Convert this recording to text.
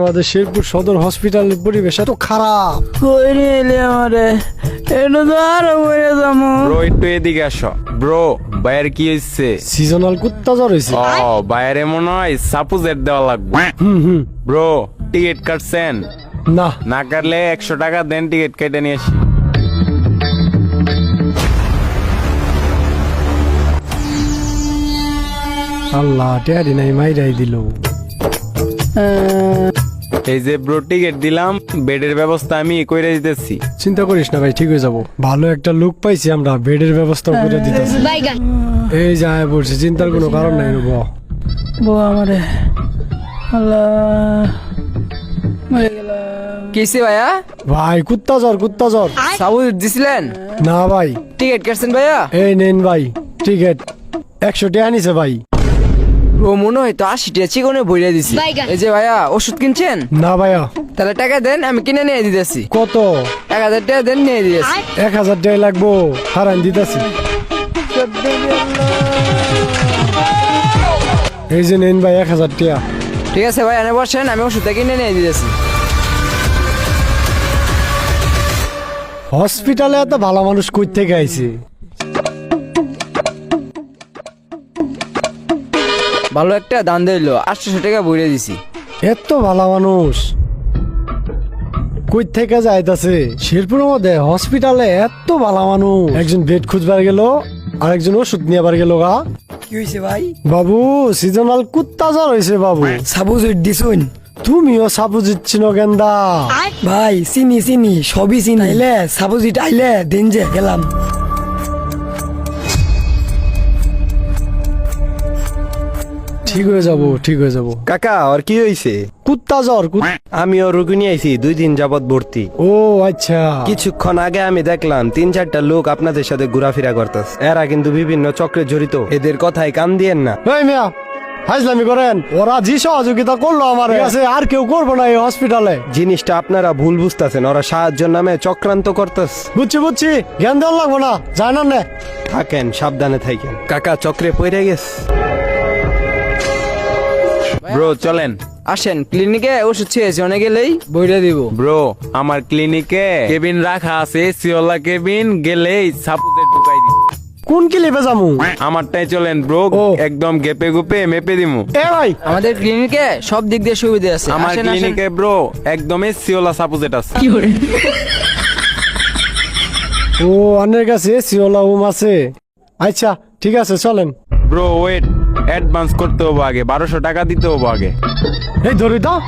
আমাদের শেরপুর সদর হসপিটালের পরিবেশ এত খারাপ। কই নিয়ে এলি আমারে? এটা তো আরো মরে যাবো। ব্রো একটু এদিকে আসো। ব্রো বাইরে কি হয়েছে? সিজনাল কুত্তা জ্বর হয়েছে। ও বাইরে মনে হয় সাপোজেট দেওয়া লাগবে। ব্রো টিকিট কাটছেন? না না কাটলে 100 টাকা দেন, টিকিট কেটে নিয়ে আসি। আল্লাহ টেয়ারি নাই মাইরাই দিল। এই যে ব্রো টিকিট দিলাম, বেডের ব্যবস্থা আমি কইরা দিতেছি। চিন্তা করিস না ভাই, ঠিক হয়ে যাবো। ভালো একটা লোক পাইছি আমরা, বেডের ব্যবস্থা করে দিতেছি। এই যায় পড়ছি, চিন্তার কোনো কারণ নাই। বউ আমারে আল্লাহ মরে গেলাম। কিসে ভাইয়া? ভাই কুত্তা জ্বর। সাবুজ দিছিলেন? না ভাই। টিকিট কাটছেন ভাইয়া? এই নেন ভাই টিকিট, 100 টাকা নিছে ভাই। ও মনে হয় তো 80 টাকা চিকনে বইরা দিছি। এই যে ভাইয়া ওষুধ কিনছেন? না ভাইয়া। তাহলে টাকা দেন, আমি কিনে নিয়ে দিতেছি। কত? 1000 টাকা দেন, নিয়ে দিতেছি। 1000 টাকা লাগবো, হারান দিতেছি। এই যে নেন ভাই 1000 টাকা। ঠিক আছে ভাই, এনে বসেন, আমি ওষুধটা কিনে নিয়ে দিতেছি। হসপিটালে এত ভালো মানুষ কই থেকে আইছে? ভালো একটা দান দিল, 800 টাকা বইরে দিছি। এত ভালো মানুষ কই থেকে যাইতাছে? শেরপুরের মধ্যে হসপিটালে এত ভালো মানুষ। একজন বেড খুঁজবার গেল, আর একজন ওষুধ নিয়ে গেল গা। কি হয়েছে ভাই? বাবু সিজনাল কুত্তা জ্বর হয়েছে বাবু। সাবুজ দিছুন? তুমিও সাবু জিচ্ছিন গেন্দা? ভাই চিনি সবই চিনি। আইলে সাবুজিট আইলে দিন যে গেলাম। ঠিক হয়ে যাব। কাকা আর কি হয়েছে? কুত্তা জ্বর। আমিও রোগী নিয়ে আইছি, 2 দিন যাবত ভর্তি। ও আচ্ছা। কিছুক্ষণ আগে আমি দেখলাম 3-4টা লোক আপনাদের সাথে ঘোরাফেরা করতেছে। এরা কিন্তু বিভিন্ন চক্রে জড়িত, এদের কথায় কান দিয়েন না। এই মিয়া হাজলামি করেন? ওরা যে সহযোগিতা করলো আমার কাছে, আর কেউ করবো না এই হসপিটালে। জিনিসটা আপনারা ভুল বুঝতেছেন, ওরা সাহায্যের নামে চক্রান্ত করতেছে। বুঝছি জ্ঞান দেওয়ার লাগবো না, যায় না নে। থাকেন, সাবধানে থাকেন। কাকা চক্রে পড়ে গেছে। ব্রো চলেন। আসেন, ক্লিনিকে ওষুধ ছেয়েছে, অনেক গেলেই বইরা দিব। ব্রো আমার ক্লিনিকে কেবিন রাখা আছে, সিওলা কেবিন, গেলেই সাপোজেট ঢুকাই দিই। কোন কিলিপে যামু? আমারটাই চলেন ব্রো, ও। একদম গেপে গুপে মেপে দিমু। এ ভাই আমাদের ক্লিনিকে সব দিক দিয়ে সুবিধা আছে। আমার আসেন, আসেন। ক্লিনিকে ব্রো একদমই সিওলা সাপোজেট আছে। ও অন্যের কাছে সিওলা উম আছে। আচ্ছা ঠিক আছে চলেন। ব্রো ওয়েট, অ্যাডভান্স করতে হবে আগে, 1200 টাকা দিতে হবে আগে। এই ধরি দাও।